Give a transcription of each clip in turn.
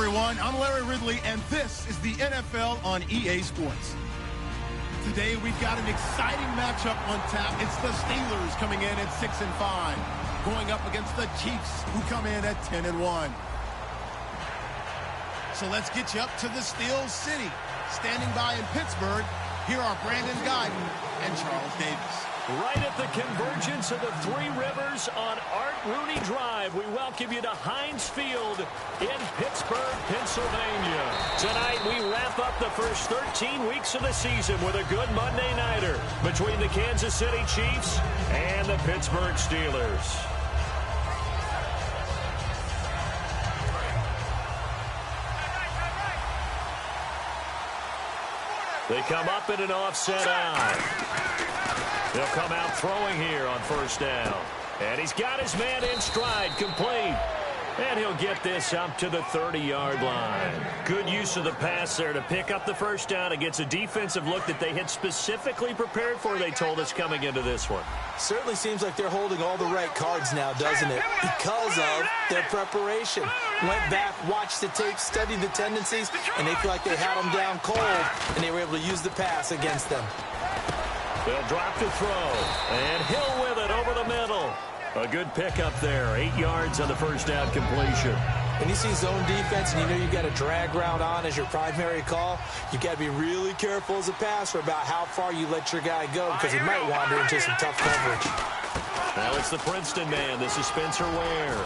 everyone. I'm Larry Ridley, and this is the NFL on EA Sports. Today, we've got an exciting matchup on tap. It's the Steelers coming in at 6-5, going up against the Chiefs, who come in at 10-1. So let's get you up to the Steel City. Standing by in Pittsburgh, here are Brandon Guyton and Charles Davis. Right at the convergence of the Three Rivers on Art Rooney Drive, we welcome you to Heinz Field in Pittsburgh, Pennsylvania. Tonight, we wrap up the first 13 weeks of the season with a good Monday nighter between the Kansas City Chiefs and the Pittsburgh Steelers. They come up in an offset out. They'll come out throwing here on first down. And he's got his man in stride, complete. And he'll get this up to the 30-yard line. Good use of the pass there to pick up the first down against a defensive look that they had specifically prepared for, they told us, coming into this one. Certainly seems like they're holding all the right cards now, doesn't it? Because of their preparation. Went back, watched the tape, studied the tendencies, and they feel like they had them down cold, and they were able to use the pass against them. They'll drop to throw, and Hill with it over the middle. A good pickup there, 8 yards on the first down completion. When you see zone defense and you know you've got a drag route on as your primary call, you've got to be really careful as a passer about how far you let your guy go because he might wander into some tough coverage. Now it's the Princeton man. This is Spencer Ware.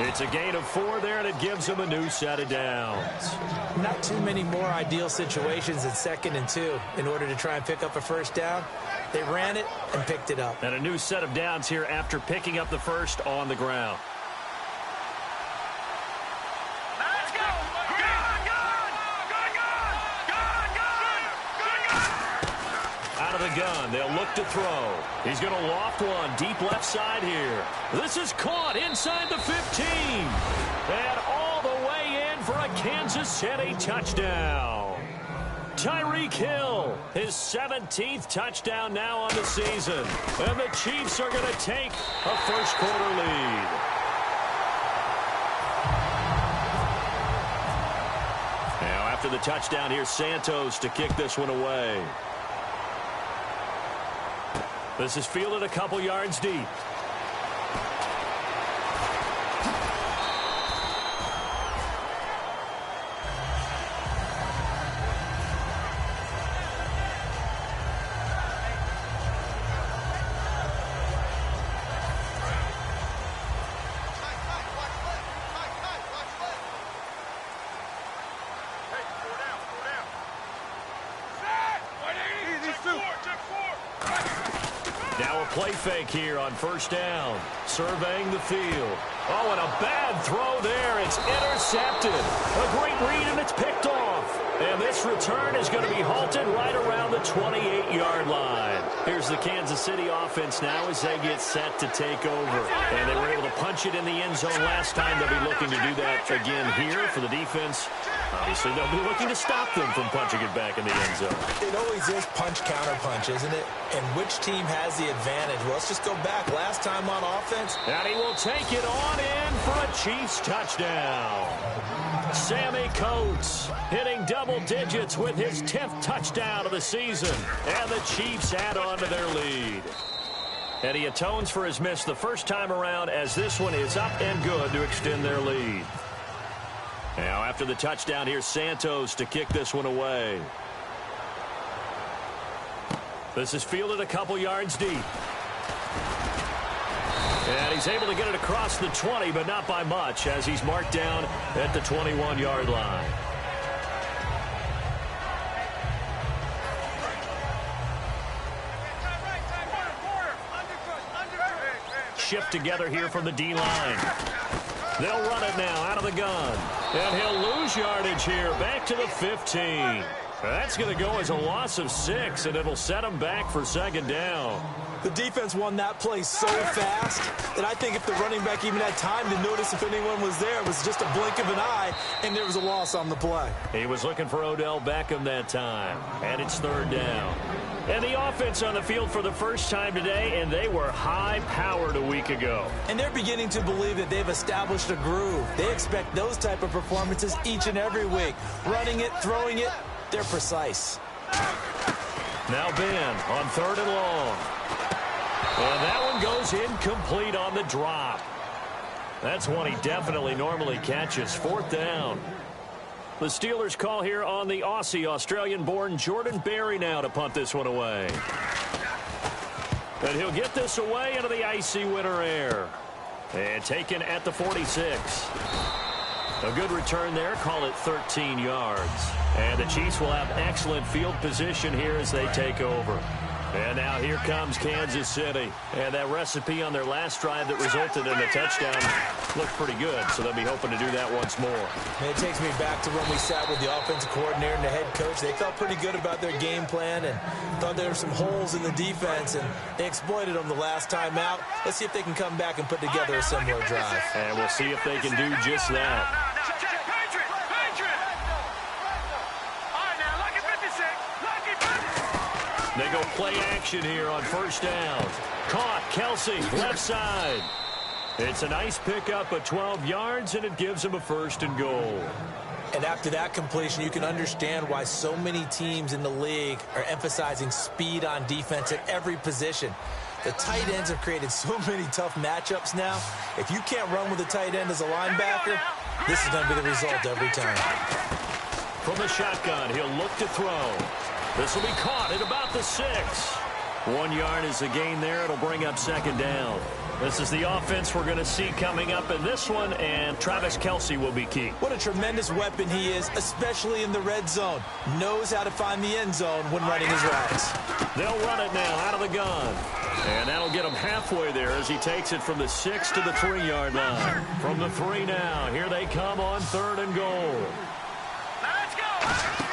It's a gain of 4 there, and it gives him a new set of downs. Not too many more ideal situations in 2nd and 2 in order to try and pick up a first down. They ran it and picked it up. And a new set of downs here after picking up the first on the ground. Let's go! Out of the gun, they'll look to throw. He's going to loft one deep left side here. This is caught inside the 15. And all the way in for a Kansas City touchdown. Tyreek Hill, his 17th touchdown now on the season. And the Chiefs are going to take a first-quarter lead. Now, after the touchdown, here's Santos to kick this one away. This is fielded a couple yards deep. Now a play fake here on first down. Surveying the field. Oh, and a bad throw there. It's intercepted. A great read, and it's picked off. And this return is going to be halted right around the 28-yard line. Here's the Kansas City offense now as they get set to take over. And they were able to punch it in the end zone last time. They'll be looking to do that again here for the defense. Obviously, they'll be looking to stop them from punching it back in the end zone. It always is punch-counter-punch, isn't it? And which team has the advantage? Well, let's just go back. Last time on offense. And he will take it on in for a Chiefs touchdown. Sammy Coates hitting double digits with his 10th touchdown of the season. And the Chiefs add on to their lead. And he atones for his miss the first time around as this one is up and good to extend their lead. Now after the touchdown, here's Santos to kick this one away. This is fielded a couple yards deep. And he's able to get it across the 20, but not by much, as he's marked down at the 21-yard line. Shift together here from the D-line. They'll run it now out of the gun. And he'll lose yardage here back to the 15. That's going to go as a loss of 6, and it'll set them back for second down. The defense won that play so fast that I think if the running back even had time to notice if anyone was there, it was just a blink of an eye, and there was a loss on the play. He was looking for Odell Beckham that time, and it's third down. And the offense on the field for the first time today, and they were high-powered a week ago. And they're beginning to believe that they've established a groove. They expect those type of performances each and every week. Running it, throwing it, they're precise. Now Ben on third and long. And that one goes incomplete on the drop. That's one he definitely normally catches. Fourth down. The Steelers call here on the Aussie, Australian-born Jordan Berry now to punt this one away. And he'll get this away into the icy winter air. And taken at the 46. A good return there. Call it 13 yards. And the Chiefs will have excellent field position here as they take over. And now here comes Kansas City. And that recipe on their last drive that resulted in a touchdown looked pretty good, so they'll be hoping to do that once more. And it takes me back to when we sat with the offensive coordinator and the head coach. They felt pretty good about their game plan and thought there were some holes in the defense, and they exploited them the last time out. Let's see if they can come back and put together a similar drive. And we'll see if they can do just that. They go play action here on first down. Caught, Kelsey, left side. It's a nice pickup of 12 yards, and it gives them a first and goal. And after that completion, you can understand why so many teams in the league are emphasizing speed on defense at every position. The tight ends have created so many tough matchups now. If you can't run with a tight end as a linebacker, this is going to be the result every time. From the shotgun, he'll look to throw. This will be caught at about the 6. 1 yard is the gain there. It'll bring up second down. This is the offense we're going to see coming up in this one, and Travis Kelce will be key. What a tremendous weapon he is, especially in the red zone. Knows how to find the end zone when running his routes. They'll run it now out of the gun. And that'll get him halfway there as he takes it from the 6 to the 3-yard line. From the 3 now, here they come on third and goal. Let's go!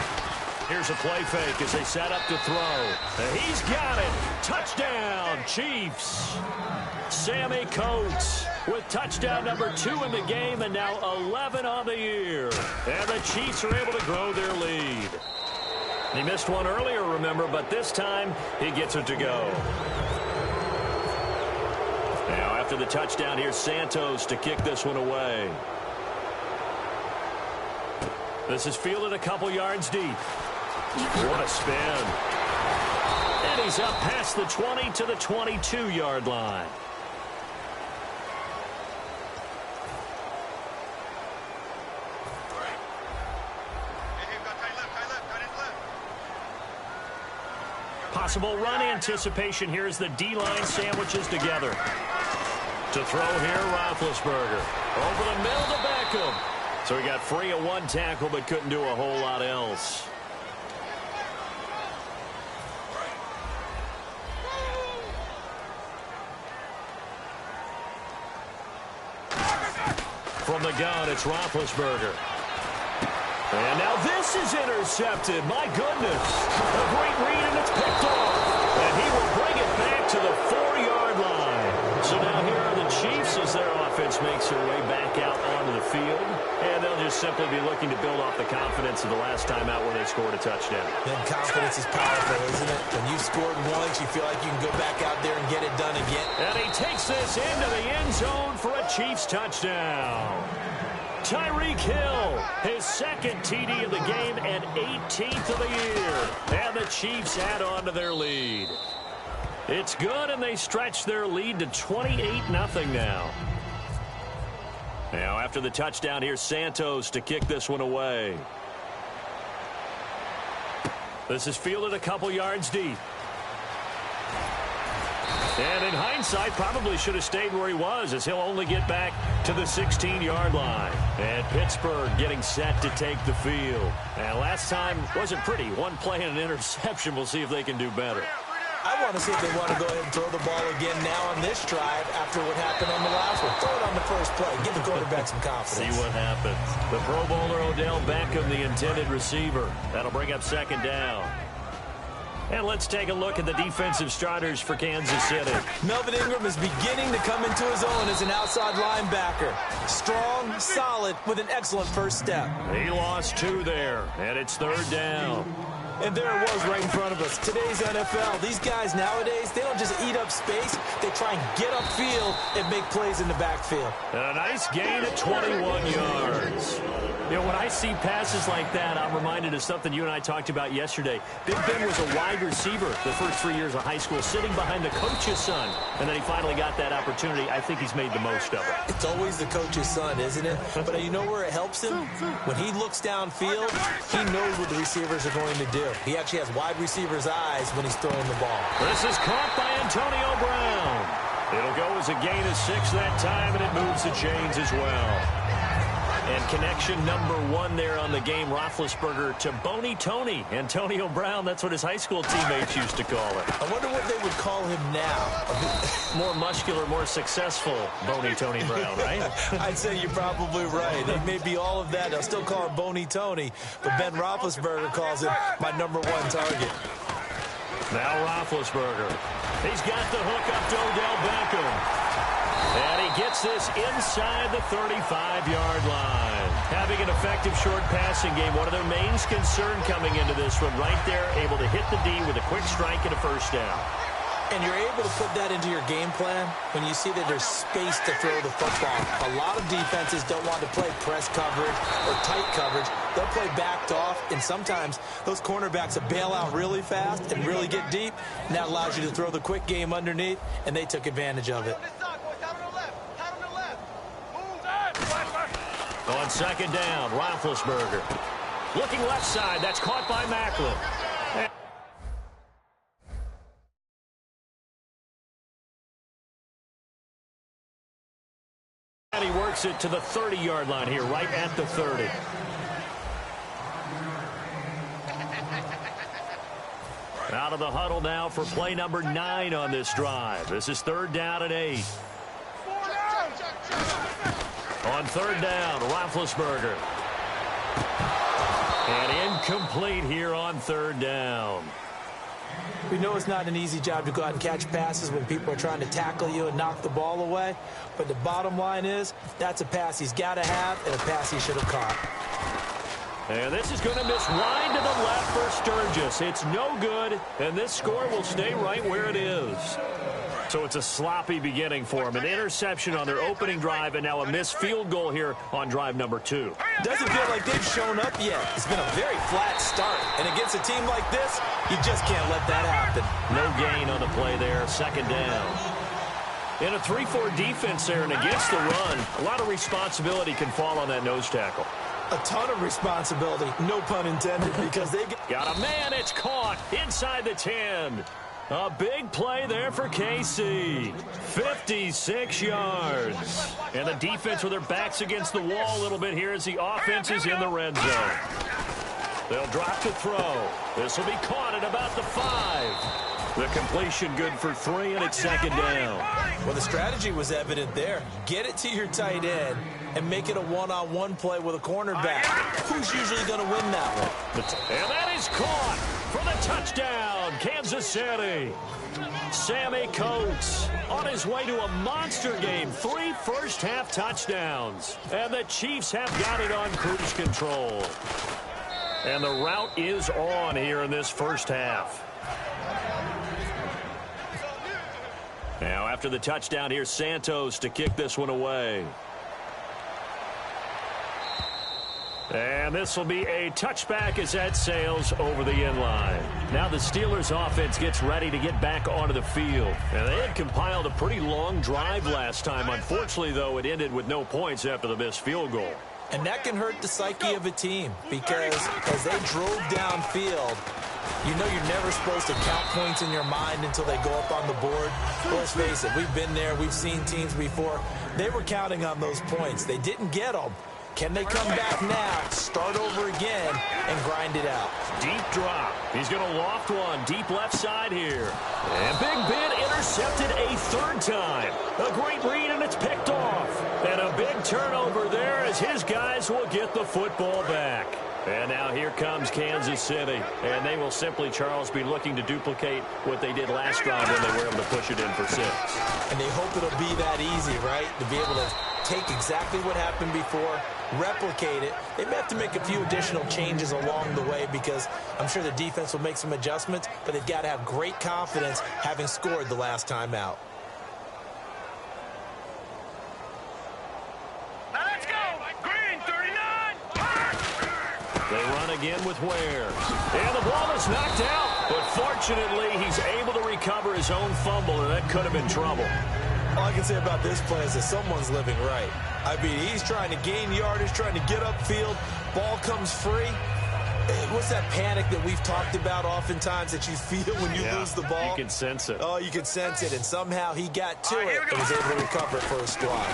Here's a play fake as they set up to throw. And he's got it. Touchdown, Chiefs. Sammy Coates with touchdown number 2 in the game and now 11 on the year. And the Chiefs are able to grow their lead. He missed one earlier, remember, but this time he gets it to go. Now after the touchdown, here's Santos to kick this one away. This is fielded a couple yards deep. What a spin. And he's up past the 20 to the 22-yard line. Possible run anticipation here as the D-line sandwiches together. To throw here, Roethlisberger. Over the middle to Beckham. So he got free of one tackle but couldn't do a whole lot else. From the gun, it's Roethlisberger. And now this is intercepted. My goodness. A great read, and it's picked off. And he will bring it back to the 4-yard line. So now here are the Chiefs as their offense makes their way back out onto the field. And they'll just simply be looking to build off the confidence of the last time out where they scored a touchdown. And confidence is powerful, isn't it? When you've scored once, you feel like you can go back out there and get it done again. And he takes this into the end zone for a Chiefs touchdown. Tyreek Hill, his second TD of the game and 18th of the year. And the Chiefs add on to their lead. It's good, and they stretch their lead to 28-0 now. Now, after the touchdown, here's Santos to kick this one away. This is fielded a couple yards deep. And in hindsight, probably should have stayed where he was, as he'll only get back to the 16-yard line. And Pittsburgh getting set to take the field. And last time wasn't pretty. One play and an interception. We'll see if they can do better. I want to see if they want to go ahead and throw the ball again now on this drive after what happened on the last one. Throw it on the first play. Give the quarterback some confidence. See what happens. The Pro Bowler Odell Beckham, the intended receiver. That'll bring up second down. And let's take a look at the defensive starters for Kansas City. Melvin Ingram is beginning to come into his own as an outside linebacker. Strong, solid, with an excellent first step. He lost 2 there, and it's third down. And there it was right in front of us. Today's NFL, these guys nowadays, they don't just eat up space. They try and get upfield and make plays in the backfield. And a nice gain at 21 yards. You know, when I see passes like that, I'm reminded of something you and I talked about yesterday. Big Ben was a wide receiver the first 3 years of high school, sitting behind the coach's son. And then he finally got that opportunity. I think he's made the most of it. It's always the coach's son, isn't it? But you know where it helps him? When he looks downfield, he knows what the receivers are going to do. He actually has wide receivers' eyes when he's throwing the ball. This is caught by Antonio Brown. It'll go as a gain of 6 that time, and it moves the chains as well. And connection number 1 there on the game, Roethlisberger to Boney Tony. Antonio Brown, that's what his high school teammates used to call it. I wonder what they would call him now. More muscular, more successful Boney Tony Brown, right? I'd say you're probably right. It may be all of that. They'll still call him Boney Tony, but Ben Roethlisberger calls him my #1 target. Now Roethlisberger. He's got the hook up to Odell Beckham. And he gets this inside the 35-yard line. Having an effective short passing game, one of their main concern coming into this one, right there, able to hit the D with a quick strike and a first down. And you're able to put that into your game plan when you see that there's space to throw the football. A lot of defenses don't want to play press coverage or tight coverage. They'll play backed off, and sometimes those cornerbacks will bail out really fast and really get deep, and that allows you to throw the quick game underneath, and they took advantage of it. On second down, Roethlisberger. Looking left side, that's caught by Macklin. And he works it to the 30-yard line here, right at the 30. Out of the huddle now for play number 9 on this drive. This is third down and 8. On third down, Roethlisberger. And incomplete here on third down. We know it's not an easy job to go out and catch passes when people are trying to tackle you and knock the ball away. But the bottom line is, that's a pass he's got to have and a pass he should have caught. And this is going to miss wide to the left for Sturgis. It's no good, and this score will stay right where it is. So it's a sloppy beginning for them. An interception on their opening drive, and now a missed field goal here on drive number 2. Doesn't feel like they've shown up yet. It's been a very flat start. And against a team like this, you just can't let that happen. No gain on the play there, second down. In a 3-4 defense there and against the run, a lot of responsibility can fall on that nose tackle. A ton of responsibility, no pun intended, because they got a man, it's caught inside the 10. A big play there for KC. 56 yards. And the defense with their backs against the wall a little bit here as the offense is in the red zone. They'll drop to throw. This will be caught at about the 5. The completion good for 3, and it's second down. Well, the strategy was evident there. Get it to your tight end and make it a one-on-one play with a cornerback. Who's usually going to win that one? And that is caught for the touchdown, Kansas City. Sammy Coates on his way to a monster game. 3 first-half touchdowns. And the Chiefs have got it on cruise control. And the route is on here in this first half. Now, after the touchdown, here's Santos to kick this one away. And this will be a touchback as that sails over the inline. Now the Steelers offense gets ready to get back onto the field. And they had compiled a pretty long drive last time. Unfortunately, though, it ended with no points after the missed field goal. And that can hurt the psyche of a team because as they drove downfield, you know you're never supposed to count points in your mind until they go up on the board. Let's face it, we've been there. We've seen teams before. They were counting on those points. They didn't get them. Can they come back now, start over again, and grind it out? Deep drop. He's going to loft one deep left side here. And Big Ben intercepted a third time. A great read, and it's picked off. And a big turnover there as his guys will get the football back. And now here comes Kansas City. And they will simply, Charles, be looking to duplicate what they did last drive when they were able to push it in for 6. And they hope it'll be that easy, right? To be able to take exactly what happened before, replicate it. They may have to make a few additional changes along the way because I'm sure the defense will make some adjustments, but they've got to have great confidence having scored the last time out. Now let's go. Green 39. They run again with Ware. And the ball is knocked out. But fortunately, he's able to recover his own fumble, and that could have been trouble. All I can say about this play is that someone's living right. I mean, he's trying to gain yardage, trying to get upfield. Ball comes free. What's that panic that we've talked about oftentimes that you feel when you lose the ball? You can sense it. Oh, you can sense it. And somehow he got to it and was able to recover it for his squad.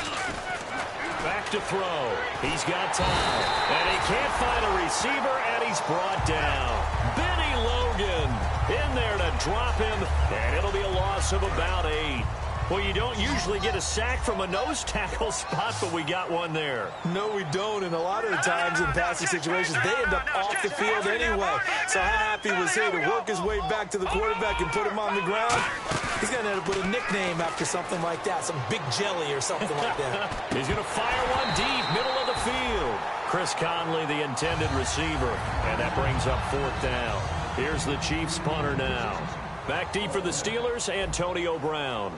Back to throw. He's got time. And he can't find a receiver, and he's brought down. Benny Logan in there to drop him, and it'll be a loss of about 8. Well, you don't usually get a sack from a nose tackle spot, but we got one there. No, we don't, and a lot of the times in passing situations, they end up off the field anyway. So how happy was he to work his way back to the quarterback and put him on the ground? He's going to have to put a nickname after something like that, some Big Jelly or something like that. He's going to fire one deep, middle of the field. Chris Conley, the intended receiver, and that brings up 4th down. Here's the Chiefs punter now. Back deep for the Steelers, Antonio Brown.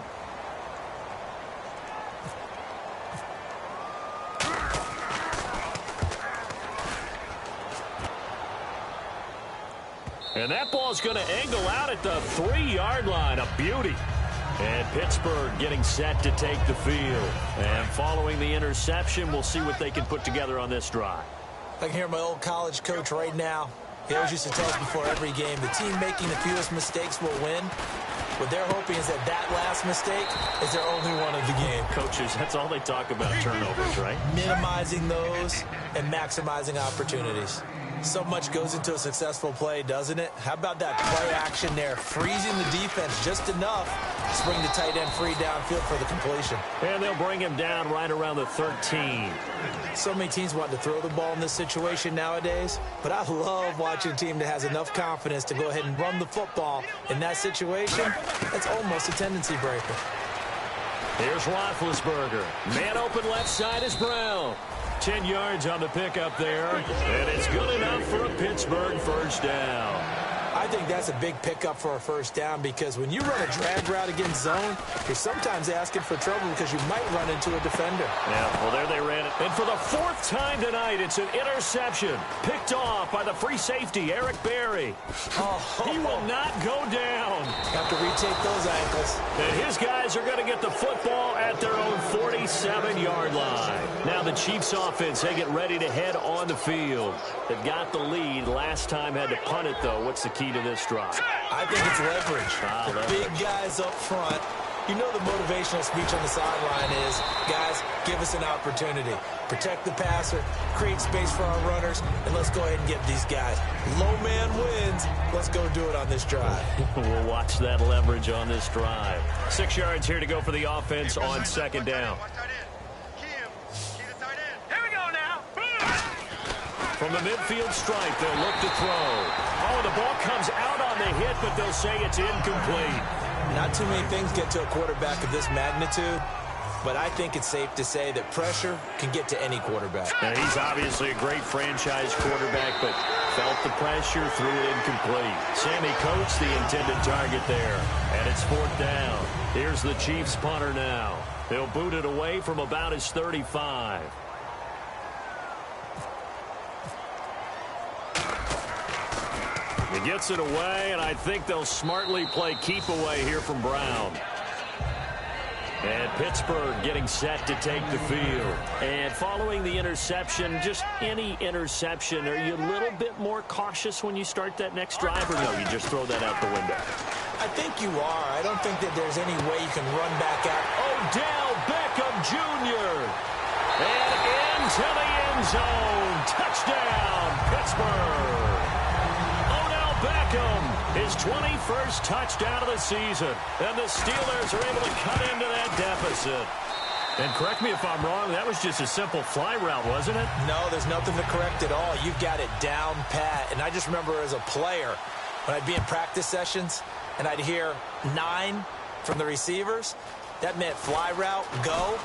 And that ball's going to angle out at the 3-yard line. A beauty. And Pittsburgh getting set to take the field. And following the interception, we'll see what they can put together on this drive. I can hear my old college coach right now. He always used to tell us before every game, the team making the fewest mistakes will win. What they're hoping is that that last mistake is their only one of the game. Coaches, that's all they talk about, turnovers, right? Minimizing those and maximizing opportunities. So much goes into a successful play, doesn't it? How about that play action there? Freezing the defense just enough to bring the tight end free downfield for the completion. And they'll bring him down right around the 13. So many teams want to throw the ball in this situation nowadays, but I love watching a team that has enough confidence to go ahead and run the football. In that situation, that's almost a tendency breaker. Here's Roethlisberger. Man open left side is Brown. 10 yards on the pickup there, and it's good enough for a Pittsburgh first down. I think that's a big pickup for a first down because when you run a drag route against zone, you're sometimes asking for trouble because you might run into a defender. Yeah, well, there they ran it. And for the 4th time tonight, it's an interception. Picked off by the free safety, Eric Berry. He will not go down. Have to retake those ankles. And his guys are going to get the football at their own 47-yard line. Now the Chiefs offense, they get ready to head on the field. They've got the lead. Last time had to punt it, though. What's the key to this drive? I think it's leverage. The big guys up front. You know the motivational speech on the sideline is, guys, give us an opportunity. Protect the passer, create space for our runners, and let's go ahead and get these guys. Low man wins. Let's go do it on this drive. We'll watch that leverage on this drive. 6 yards here to go for the offense on 2nd down. Here we go now. From the midfield stripe, they'll look to throw. Oh, the ball comes out on the hit, but they'll say it's incomplete. Not too many things get to a quarterback of this magnitude, but I think it's safe to say that pressure can get to any quarterback. Now, he's obviously a great franchise quarterback, but felt the pressure, threw it incomplete. Sammy Coates, the intended target there, and it's 4th down. Here's the Chiefs punter now. They'll boot it away from about his 35. He gets it away, and I think they'll smartly play keep away here from Brown. And Pittsburgh getting set to take the field. And following the interception, just any interception, are you a little bit more cautious when you start that next drive, or no, you just throw that out the window? I think you are. I don't think that there's any way you can run back out. Odell Beckham Jr. And into the end zone. Touchdown, Pittsburgh. Odell Beckham, his 21st touchdown of the season. And the Steelers are able to cut into that deficit. And correct me if I'm wrong, that was just a simple fly route, wasn't it? No, there's nothing to correct at all. You've got it down pat. And I just remember as a player, when I'd be in practice sessions, and I'd hear 9 from the receivers, that meant fly route, go,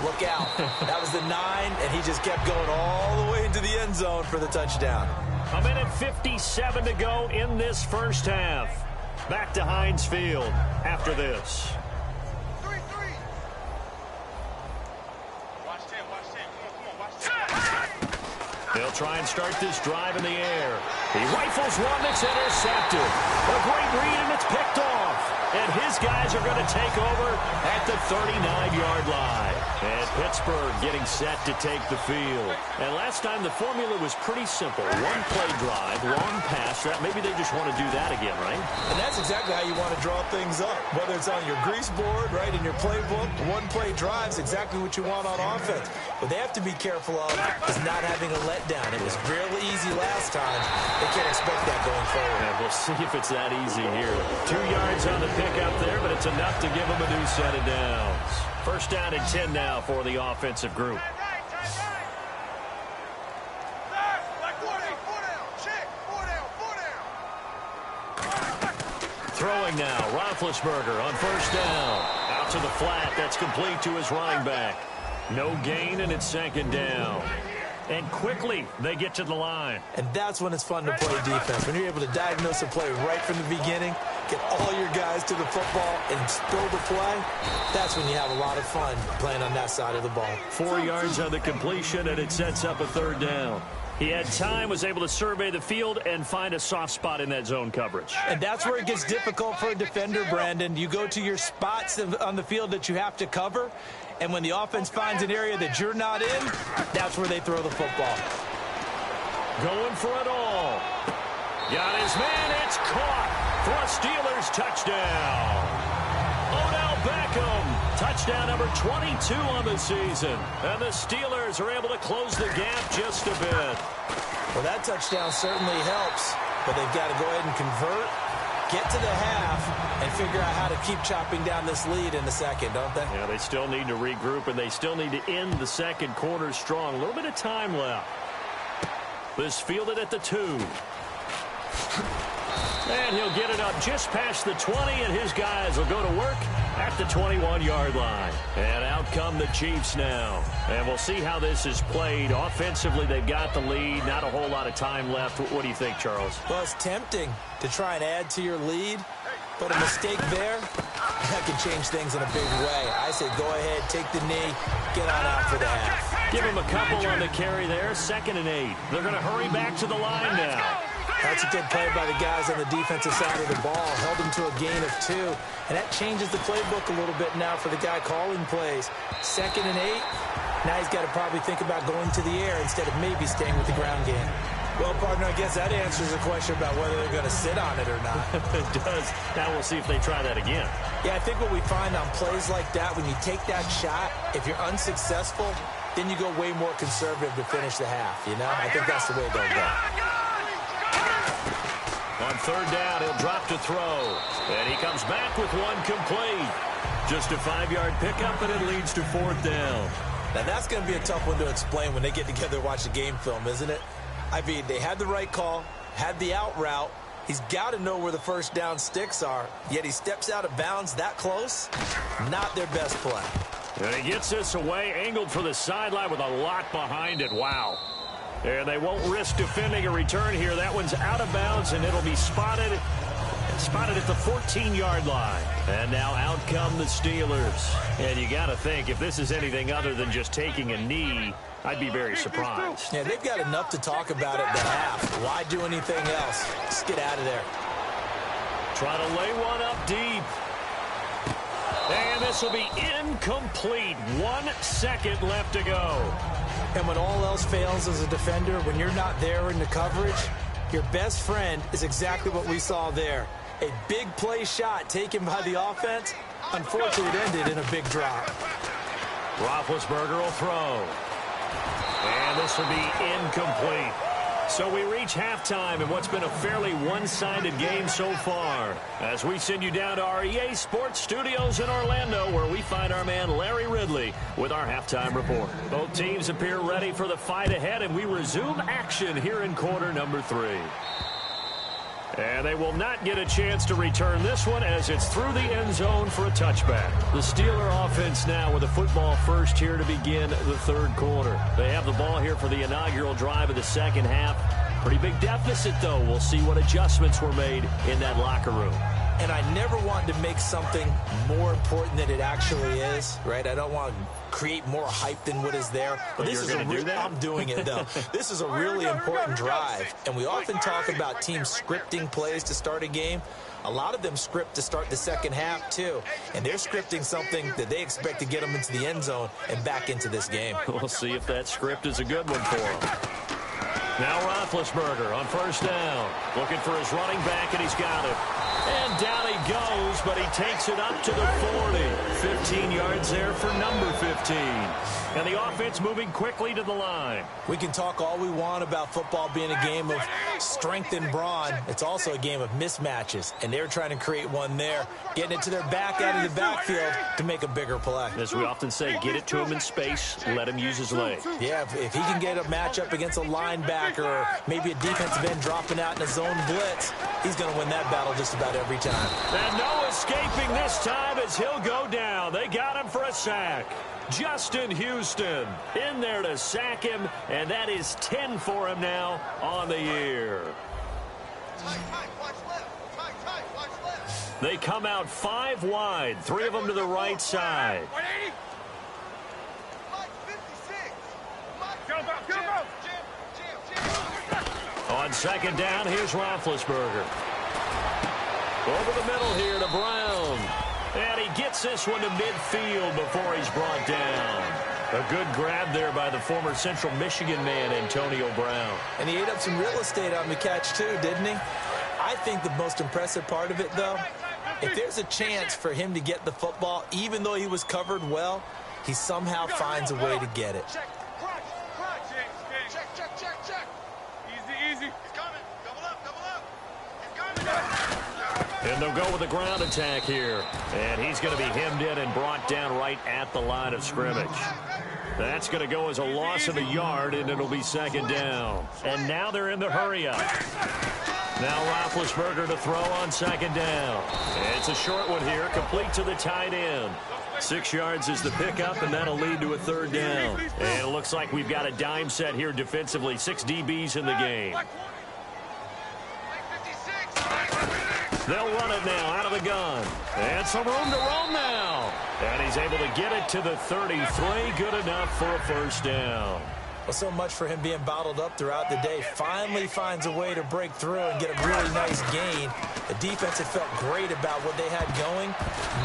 look out. That was the 9, and he just kept going all the way into the end zone for the touchdown. A minute 57 to go in this first half. Back to Heinz Field after this. They'll try and start this drive in the air. He rifles one that's intercepted. A great read, and it's picked off. And his guys are going to take over at the 39-yard line. And Pittsburgh getting set to take the field. And last time the formula was pretty simple. One play drive, long pass. Maybe they just want to do that again, right? And that's exactly how you want to draw things up. Whether it's on your grease board, right, in your playbook, one play drive is exactly what you want on offense. What they have to be careful of is not having a letdown. It was really easy last time. They can't expect that going forward. And we'll see if it's that easy here. 2 yards on the pickup there, but it's enough to give them a new set of downs. First down and 10 now for the offensive group. Throwing now, Roethlisberger on first down. Out to the flat, that's complete to his running back. No gain, and it's second down. And quickly, they get to the line. And that's when it's fun to play defense. When you're able to diagnose a play right from the beginning, get all your guys to the football, and throw the play, that's when you have a lot of fun playing on that side of the ball. 4 yards on the completion, and it sets up a third down. He had time, was able to survey the field and find a soft spot in that zone coverage. And that's where it gets difficult for a defender, Brandon. You go to your spots on the field that you have to cover, and when the offense finds an area that you're not in, that's where they throw the football. Going for it all. Got his man, it's caught for a Steelers touchdown. Odell Beckham, touchdown number 22 on the season. And the Steelers are able to close the gap just a bit. Well, that touchdown certainly helps, but they've got to go ahead and convert, get to the half, and figure out how to keep chopping down this lead in the second, don't they? Yeah, they still need to regroup, and they still need to end the second quarter strong. A little bit of time left. This fielded at the 2. And he'll get it up just past the 20, and his guys will go to work at the 21-yard line. And out come the Chiefs now. And we'll see how this is played. Offensively, they've got the lead. Not a whole lot of time left. What do you think, Charles? Well, it's tempting to try and add to your lead, but a mistake there, that can change things in a big way. I say go ahead, take the knee, get on out for the half. Give him a couple on the carry there. 2nd and 8. They're going to hurry back to the line now. That's a good play by the guys on the defensive side of the ball. Held them to a gain of 2. And that changes the playbook a little bit now for the guy calling plays. 2nd and 8. Now he's got to probably think about going to the air instead of maybe staying with the ground game. Well, partner, I guess that answers the question about whether they're going to sit on it or not. It does. Now we'll see if they try that again. Yeah, I think what we find on plays like that, when you take that shot, if you're unsuccessful, then you go way more conservative to finish the half, you know? I think that's the way they'll go. On third down, he'll drop to throw. And he comes back with one complete. Just a 5-yard pickup, and it leads to 4th down. Now, that's going to be a tough one to explain when they get together and watch the game film, isn't it? I mean, they had the right call, had the out route. He's got to know where the first down sticks are, yet he steps out of bounds that close. Not their best play. And he gets this away, angled for the sideline with a lot behind it. Wow. And they won't risk defending a return here. That one's out of bounds, and it'll be spotted at the 14-yard line. And now out come the Steelers. And you got to think, if this is anything other than just taking a knee, I'd be very surprised. Yeah, they've got enough to talk about at the half. Why do anything else? Just get out of there. Try to lay one up deep. And this will be incomplete. 1 second left to go. And when all else fails as a defender, when you're not there in the coverage, your best friend is exactly what we saw there. A big play shot taken by the offense. Unfortunately, it ended in a big drop. Roethlisberger will throw. And this will be incomplete. So we reach halftime in what's been a fairly one-sided game so far. As we send you down to our EA Sports Studios in Orlando, where we find our man Larry Ridley with our halftime report. Both teams appear ready for the fight ahead, and we resume action here in quarter number 3. And they will not get a chance to return this one as it's through the end zone for a touchback. The Steeler offense now with the football first here to begin the third quarter. They have the ball here for the inaugural drive of the second half. Pretty big deficit, though. We'll see what adjustments were made in that locker room. And I never wanted to make something more important than it actually is, right? I don't want to create more hype than what is there. But this is I'm doing it, though. This is a really important drive. And we often talk about teams scripting plays to start a game. A lot of them script to start the second half, too. And they're scripting something that they expect to get them into the end zone and back into this game. We'll see if that script is a good one for them. Now Roethlisberger on first down. Looking for his running back, and he's got it. And down he goes, but he takes it up to the 40. 15 yards there for number 15. And the offense moving quickly to the line. We can talk all we want about football being a game of strength and brawn. It's also a game of mismatches, and they're trying to create one there, getting it to their back out of the backfield to make a bigger play. As we often say, get it to him in space, let him use his leg. Yeah, if he can get a matchup against a linebacker or maybe a defensive end dropping out in a zone blitz, he's going to win that battle just about every time. And no escaping this time as he'll go down. They got him for a sack. Justin Houston in there to sack him, and that is 10 for him now on the year. They come out 5 wide, 3 of them to the right side. On second down, here's Roethlisberger. Over the middle here to Brown. And he gets this one to midfield before he's brought down. A good grab there by the former Central Michigan man, Antonio Brown. And he ate up some real estate on the catch, too, didn't he? I think the most impressive part of it, though, if there's a chance for him to get the football, even though he was covered well, he somehow finds a way to get it. Check. Easy. He's coming. Double up. He's coming. And they'll go with a ground attack here. And he's going to be hemmed in and brought down right at the line of scrimmage. That's going to go as a loss of a yard, and it'll be second down. And now they're in the hurry-up. Now Roethlisberger to throw on second down. It's a short one here, complete to the tight end. 6 yards is the pickup, and that'll lead to a third down. And it looks like we've got a dime set here defensively. 6 DBs in the game. They'll run it now out of the gun. And some room to roam now. And he's able to get it to the 33. Good enough for a first down. Well, so much for him being bottled up throughout the day. Finally finds a way to break through and get a really nice gain. The defense had felt great about what they had going.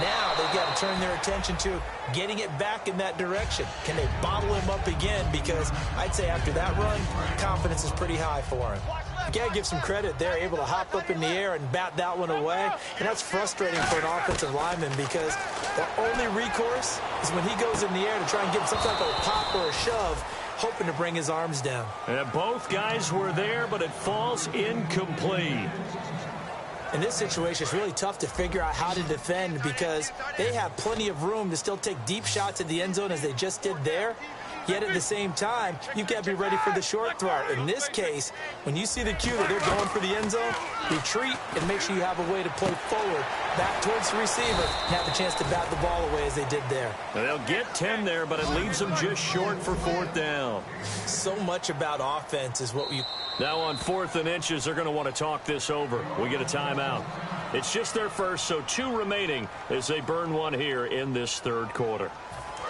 Now they've got to turn their attention to getting it back in that direction. Can they bottle him up again? Because I'd say after that run, confidence is pretty high for him. You got to give some credit. They're able to hop up in the air and bat that one away. And that's frustrating for an offensive lineman because the only recourse is when he goes in the air to try and get some type of a pop or a shove, hoping to bring his arms down. And both guys were there, but it falls incomplete. In this situation, it's really tough to figure out how to defend because they have plenty of room to still take deep shots at the end zone as they just did there. Yet at the same time, you've got to be ready for the short throw. In this case, when you see the cue that they're going for the end zone, retreat and make sure you have a way to play forward, back towards the receiver, and have a chance to bat the ball away as they did there. And they'll get 10 there, but it leaves them just short for fourth down. So much about offense is what we... Now on 4th and inches, they're going to want to talk this over. We get a timeout. It's just their first, so 2 remaining as they burn one here in this third quarter.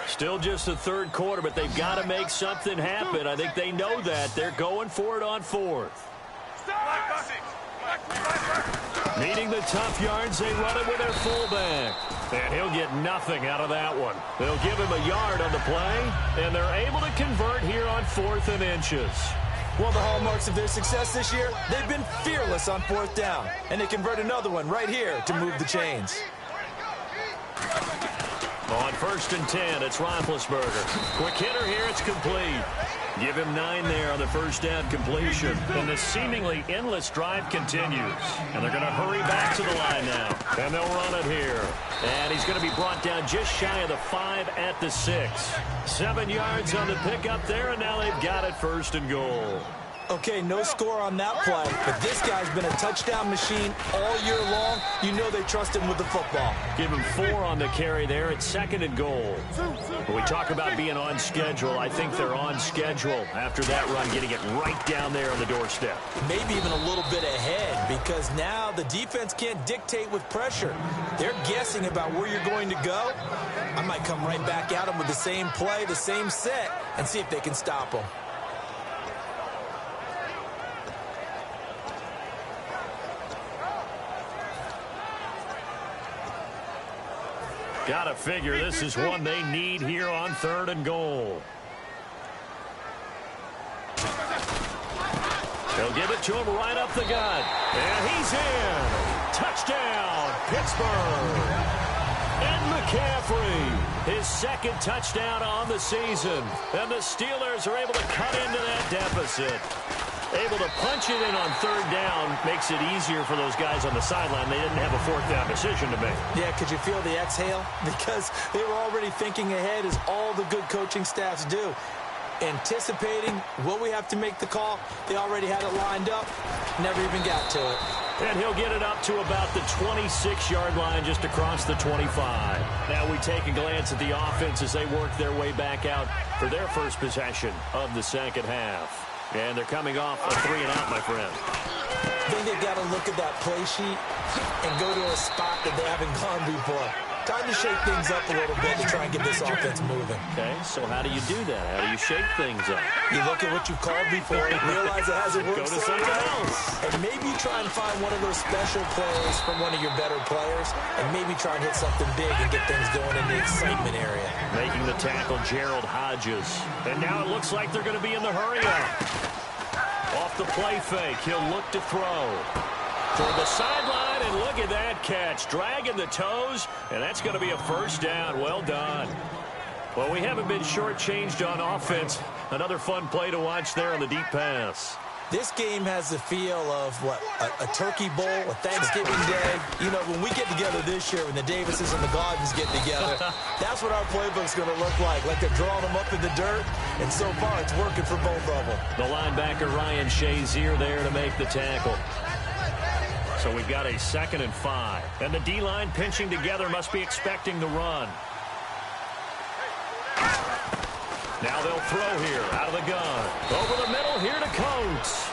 Still just the third quarter, but they've got to make something happen. I think they know that. They're going for it on 4th. Meeting the tough yards, they run it with their fullback. And he'll get nothing out of that one. They'll give him a yard on the play, and they're able to convert here on 4th and inches. One of the hallmarks of their success this year, they've been fearless on 4th down. And they convert another one right here to move the chains. On 1st and 10, it's Roethlisberger. Quick hitter here, it's complete. Give him 9 there on the first down completion. And the seemingly endless drive continues. And they're going to hurry back to the line now. And they'll run it here. And he's going to be brought down just shy of the 5 at the 6. 7 yards on the pickup there, and now they've got it 1st and goal. Okay, no score on that play, but this guy's been a touchdown machine all year long. You know they trust him with the football. Give him 4 on the carry there at 2nd and goal. When we talk about being on schedule, I think they're on schedule after that run, getting it right down there on the doorstep. Maybe even a little bit ahead, because now the defense can't dictate with pressure. They're guessing about where you're going to go. I might come right back at them with the same play, the same set, and see if they can stop them. Gotta figure this is one they need here on 3rd and goal. They'll give it to him right up the gut. And he's in. Touchdown, Pittsburgh. And McCaffrey, his 2nd touchdown on the season. And the Steelers are able to cut into that deficit. Able to punch it in on 3rd down makes it easier for those guys on the sideline. They didn't have a 4th down decision to make. Yeah, could you feel the exhale? Because they were already thinking ahead, as all the good coaching staffs do. Anticipating, will we have to make the call? They already had it lined up. Never even got to it. And he'll get it up to about the 26-yard line, just across the 25. Now we take a glance at the offense as they work their way back out for their first possession of the 2nd half. And they're coming off a 3 and out, my friend. I think they've got to look at that play sheet and go to a spot that they haven't gone before. Time to shake things up a little bit to try and get this offense moving. Okay, so how do you do that? How do you shake things up? You look at what you've called before and realize it hasn't worked. Go to something else. And maybe try and find one of those special plays from one of your better players, and maybe try and hit something big and get things going in the excitement area. Making the tackle, Gerald Hodges. And now it looks like they're going to be in the hurry-up. Off the play fake, he'll look to throw. Toward the sideline, and look at that catch. Dragging the toes, and that's going to be a 1st down. Well done. Well, we haven't been shortchanged on offense. Another fun play to watch there on the deep pass. This game has the feel of, what, a turkey bowl, a Thanksgiving day. You know, when we get together this year, when the Davises and the Gardens get together, that's what our playbook's going to look like they're drawing them up in the dirt, and so far it's working for both of them. The linebacker, Ryan Shazier, there to make the tackle. So we've got a 2nd and 5. And the D-line pinching together, must be expecting the run. Now they'll throw here out of the gun. Over the middle here to Coates.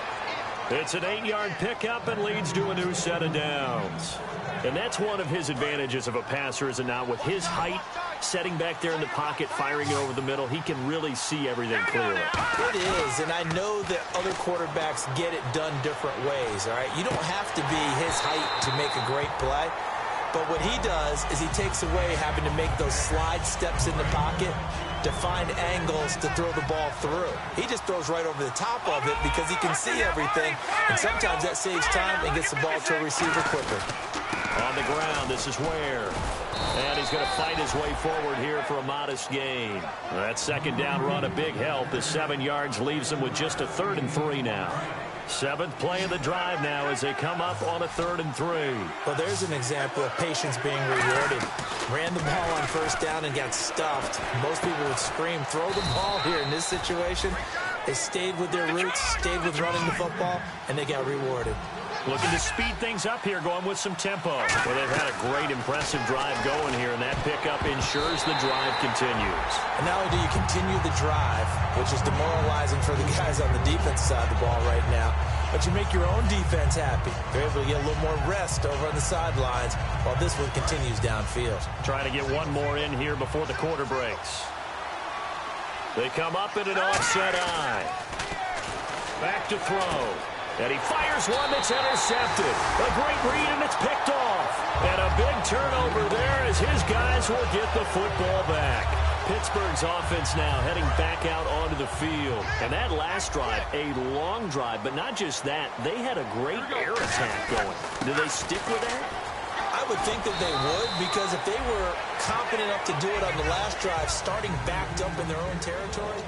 It's an 8-yard pickup and leads to a new set of downs. And that's one of his advantages of a passer, is it not? With his height, setting back there in the pocket, firing it over the middle, he can really see everything clearly. It is, and I know that other quarterbacks get it done different ways, all right? You don't have to be his height to make a great play. But what he does is he takes away having to make those slide steps in the pocket to find angles to throw the ball through. He just throws right over the top of it because he can see everything, and sometimes that saves time and gets the ball to a receiver quicker. On the ground, this is Ware. And he's going to fight his way forward here for a modest gain. That 2nd down run, a big help. The 7 yards leaves him with just a 3rd and 3 now. 7th play of the drive now as they come up on a 3rd and 3. Well, there's an example of patience being rewarded. Ran the ball on 1st down and got stuffed. Most people would scream, throw the ball here. In this situation, they stayed with their roots, stayed with running the football, and they got rewarded. Looking to speed things up here, going with some tempo. Well, they've had a great, impressive drive going here, and that pickup ensures the drive continues. And not only do you continue the drive, which is demoralizing for the guys on the defense side of the ball right now, but you make your own defense happy. They're able to get a little more rest over on the sidelines while this one continues downfield. Trying to get one more in here before the quarter breaks. They come up in an offset eye. Back to throw. And he fires one that's intercepted. A great read, and it's picked off. And a big turnover there as his guys will get the football back. Pittsburgh's offense now heading back out onto the field. And that last drive, a long drive, but not just that. They had a great air attack going. Do they stick with that? I would think that they would, because if they were confident enough to do it on the last drive, starting backed up in their own territory,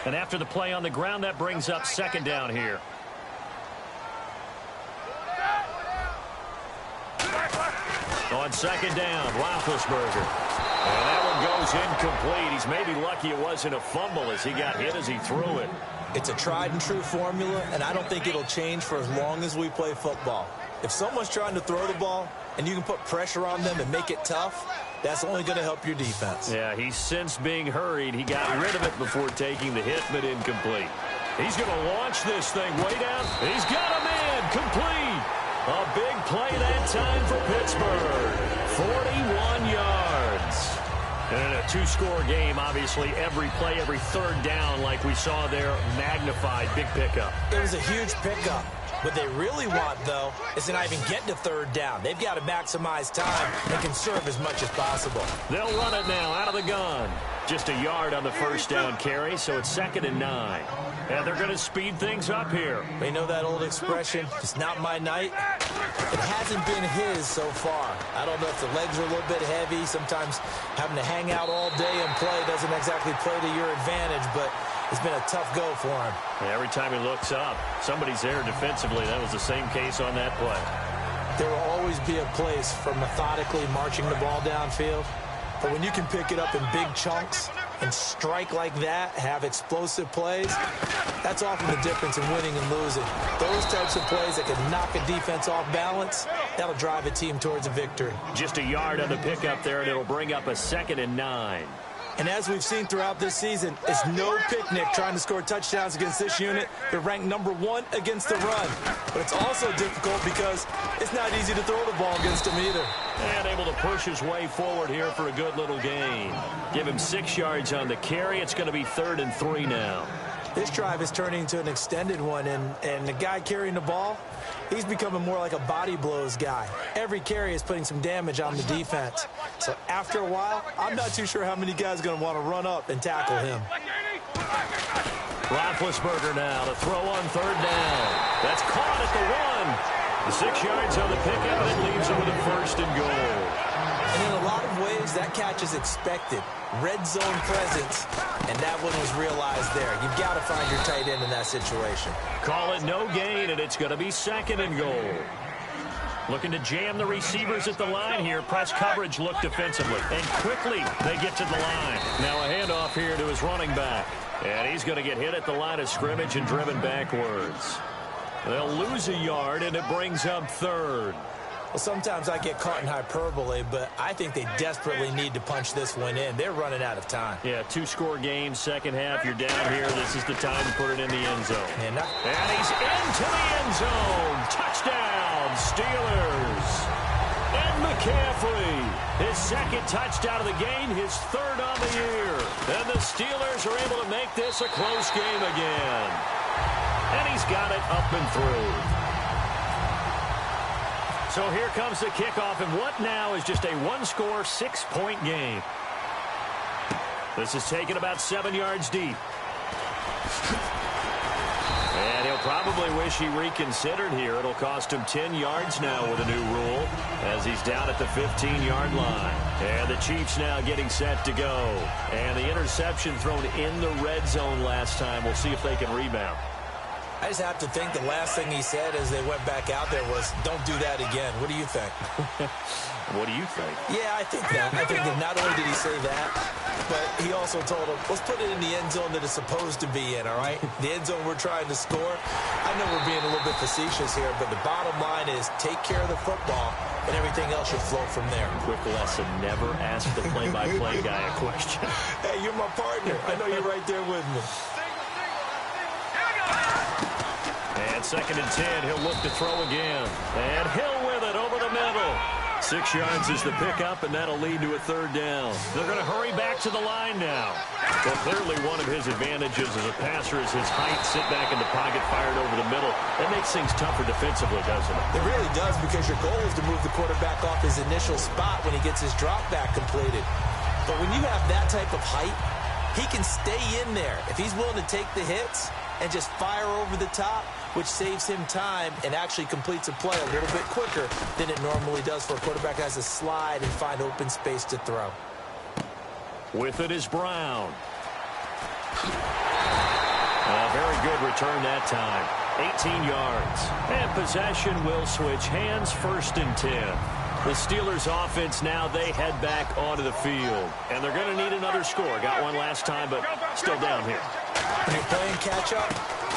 and after the play on the ground, that brings up second down here. On second down, Roethlisberger. And that one goes incomplete. He's maybe lucky it wasn't a fumble as he got hit as he threw it. It's a tried and true formula, and I don't think it'll change for as long as we play football. If someone's trying to throw the ball and you can put pressure on them and make it tough, that's only going to help your defense. Yeah, he's since being hurried. He got rid of it before taking the hit, but incomplete. He's going to launch this thing way down. He's got a man complete. A big play that time for Pittsburgh. 41 yards. And in a two-score game, obviously, every play, every third down, like we saw there, magnified. Big pickup. It was a huge pickup. What they really want, though, is to not even get to third down. They've got to maximize time and conserve as much as possible. They'll run it now out of the gun. Just a yard on the first down carry, so it's 2nd and 9. And they're going to speed things up here. They know that old expression, it's not my night. It hasn't been his so far. I don't know if the legs are a little bit heavy. Sometimes having to hang out all day and play doesn't exactly play to your advantage, but it's been a tough go for him. Every time he looks up, somebody's there defensively. That was the same case on that play. There will always be a place for methodically marching the ball downfield. But when you can pick it up in big chunks and strike like that, have explosive plays, that's often the difference in winning and losing. Those types of plays that can knock a defense off balance, that'll drive a team towards a victory. Just a yard on the pickup there, and it'll bring up a 2nd and 9. And as we've seen throughout this season, it's no picnic trying to score touchdowns against this unit. They're ranked #1 against the run. But it's also difficult because it's not easy to throw the ball against them either. And able to push his way forward here for a good little gain. Give him 6 yards on the carry. It's going to be 3rd and 3 now. This drive is turning into an extended one, and the guy carrying the ball, he's becoming more like a body blows guy. Every carry is putting some damage on the defense. So after a while, I'm not too sure how many guys are going to want to run up and tackle him. Roethlisberger now to throw on 3rd down. That's caught at the 1. The 6 yards on the pickup, and it leaves him with a 1st and goal. And in a lot of ways, that catch is expected. Red zone presence, and that one was realized there. You've got to find your tight end in that situation. Call it no gain, and it's going to be 2nd and goal. Looking to jam the receivers at the line here. Press coverage look defensively. And quickly they get to the line. Now a handoff here to his running back. And he's going to get hit at the line of scrimmage and driven backwards. They'll lose a yard, and it brings up 3rd. Well, sometimes I get caught in hyperbole, but I think they desperately need to punch this one in. They're running out of time. Yeah, 2-score game, second half. You're down here. This is the time to put it in the end zone. And he's into the end zone. Touchdown, Steelers. Ed McCaffrey, his 2nd touchdown of the game, his 3rd on the year. And the Steelers are able to make this a close game again. And he's got it up and through. So here comes the kickoff, and what now is just a 1-score, 6-point game. This is taken about 7 yards deep. And he'll probably wish he reconsidered here. It'll cost him 10 yards now with a new rule as he's down at the 15-yard line. And the Chiefs now getting set to go. And the interception thrown in the red zone last time. We'll see if they can rebound. I just have to think the last thing he said as they went back out there was, don't do that again. What do you think? What do you think? Yeah, I think that. I think that not only did he say that, but he also told him, let's put it in the end zone that it's supposed to be in, all right? The end zone we're trying to score. I know we're being a little bit facetious here, but the bottom line is take care of the football, and everything else should flow from there. Quick lesson, never ask the play-by-play guy a question. Hey, you're my partner. I know you're right there with me. And 2nd and 10, he'll look to throw again. And Hill with it over the middle. 6 yards is the pickup, and that'll lead to a 3rd down. They're going to hurry back to the line now. Well, clearly one of his advantages as a passer is his height. Sit back in the pocket, fired over the middle. That makes things tougher defensively, doesn't it? It really does, because your goal is to move the quarterback off his initial spot when he gets his drop back completed. But when you have that type of height, he can stay in there if he's willing to take the hits and just fire over the top, which saves him time and actually completes a play a little bit quicker than it normally does for a quarterback that has to slide and find open space to throw. With it is Brown. A very good return that time. 18 yards. And possession will switch hands, 1st and 10. The Steelers offense now, they head back onto the field. And they're going to need another score. Got one last time, but still down here. When you're playing catch-up,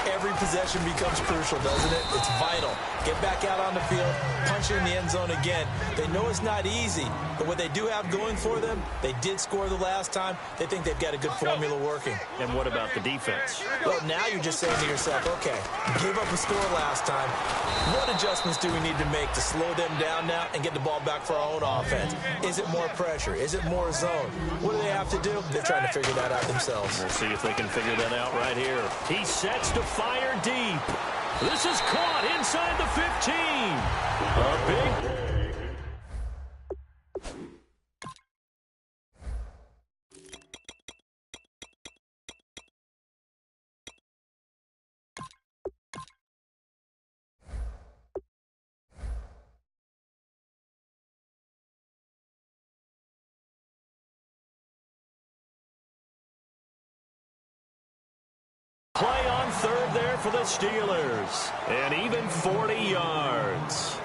every possession becomes crucial, doesn't it? It's vital. Get back out on the field, punch in the end zone again. They know it's not easy, but what they do have going for them, they did score the last time. They think they've got a good formula working. And what about the defense? Well, now you're just saying to yourself, okay, gave up a score last time. What adjustments do we need to make to slow them down now and get the ball back for our own offense? Is it more pressure? Is it more zone? What do they have to do? They're trying to figure that out themselves. We'll see if they can figure that out right here. He sets to fire deep. This is caught inside the 15. A big... Play on 3rd there for the Steelers. And even 40 yards.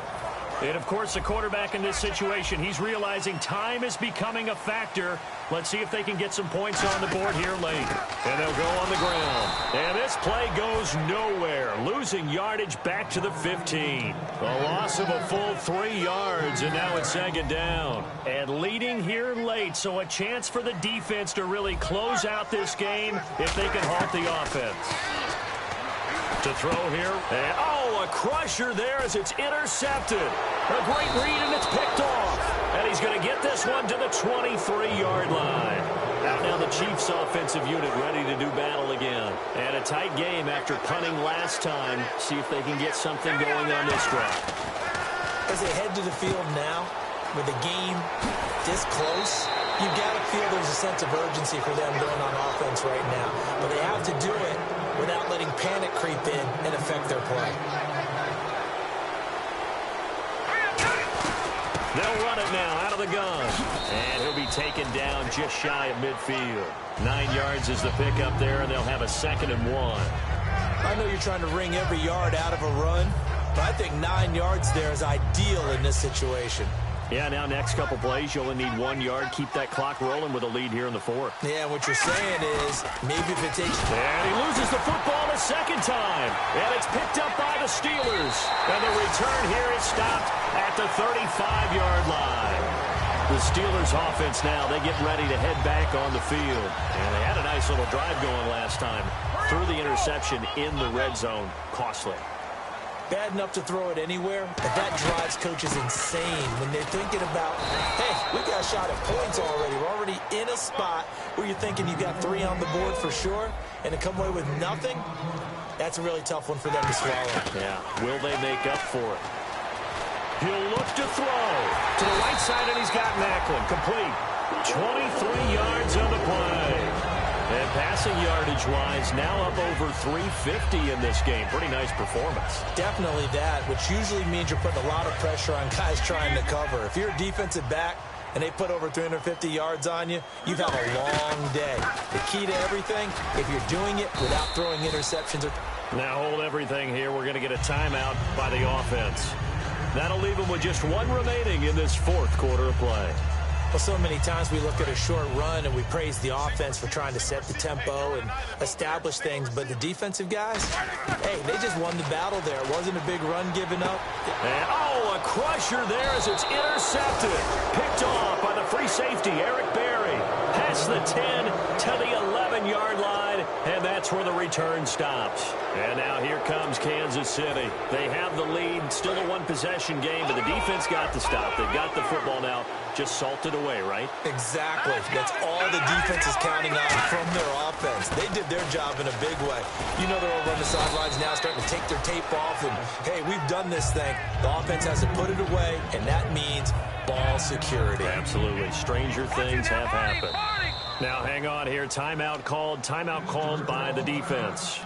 And, of course, the quarterback in this situation, he's realizing time is becoming a factor. Let's see if they can get some points on the board here late. And they'll go on the ground. And this play goes nowhere. Losing yardage back to the 15. A loss of a full 3 yards, and now it's 2nd down. And leading here late, so a chance for the defense to really close out this game if they can halt the offense. To throw here. And, a crusher there as it's intercepted. A great read, and it's picked off. And he's going to get this one to the 23-yard line. Out now the Chiefs' offensive unit ready to do battle again. And a tight game after punting last time. See if they can get something going on this drive. As they head to the field now, with the game this close, you've got to feel there's a sense of urgency for them going on offense right now. But they have to do it without letting panic creep in and affect their play. They'll run it now out of the gun. And he'll be taken down just shy of midfield. 9 yards is the pickup there, and they'll have a 2nd and 1. I know you're trying to wring every yard out of a run, but I think 9 yards there is ideal in this situation. Yeah, now next couple plays, you only need 1 yard. Keep that clock rolling with a lead here in the 4th. Yeah, what you're saying is maybe if it takes... And he loses the football a 2nd time. And it's picked up by the Steelers. And the return here is stopped at the 35-yard line. The Steelers offense now, they get ready to head back on the field. And they had a nice little drive going last time. Threw the interception in the red zone. Costly. Bad enough to throw it anywhere, but that drives coaches insane when they're thinking about, hey, we got a shot at points already. We're already in a spot where you're thinking you've got 3 on the board for sure, and to come away with nothing, that's a really tough one for them to swallow. Yeah, will they make up for it? He'll look to throw to the right side, and he's got Macklin. Complete. 23 yards on the play. And passing yardage-wise, now up over 350 in this game. Pretty nice performance. Definitely that, which usually means you're putting a lot of pressure on guys trying to cover. If you're a defensive back and they put over 350 yards on you, you've had a long day. The key to everything, if you're doing it without throwing interceptions. Now hold everything here. We're going to get a timeout by the offense. That'll leave them with just 1 remaining in this 4th quarter of play. Well, so many times we look at a short run and we praise the offense for trying to set the tempo and establish things, but the defensive guys, hey, they just won the battle there. It wasn't a big run given up. And, a crusher there as it's intercepted. Picked off by the free safety, Eric Berry. Past the 10 to the 11-yard line, and that's where the return stops. And now here comes Kansas City. They have the lead, still a one-possession game, but the defense got the stop. They've got the football now, just salted away, right? Exactly. That's all the defense is counting on from their offense. They did their job in a big way. You know they're over on the sidelines now starting to take their tape off, and, hey, we've done this thing. The offense has to put it away, and that means ball security. Absolutely. Stranger things have happened. Now, hang on here. Timeout called by the defense.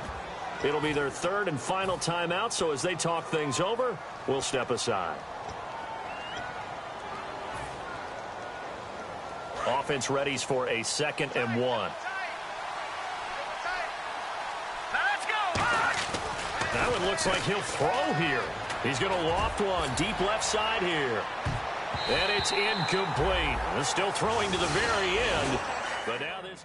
It'll be their third and final timeout, so as they talk things over, we'll step aside. Offense readies for a 2nd and 1. That one looks like he'll throw here. He's going to loft one deep left side here. And it's incomplete. Still throwing to the very end. But now this...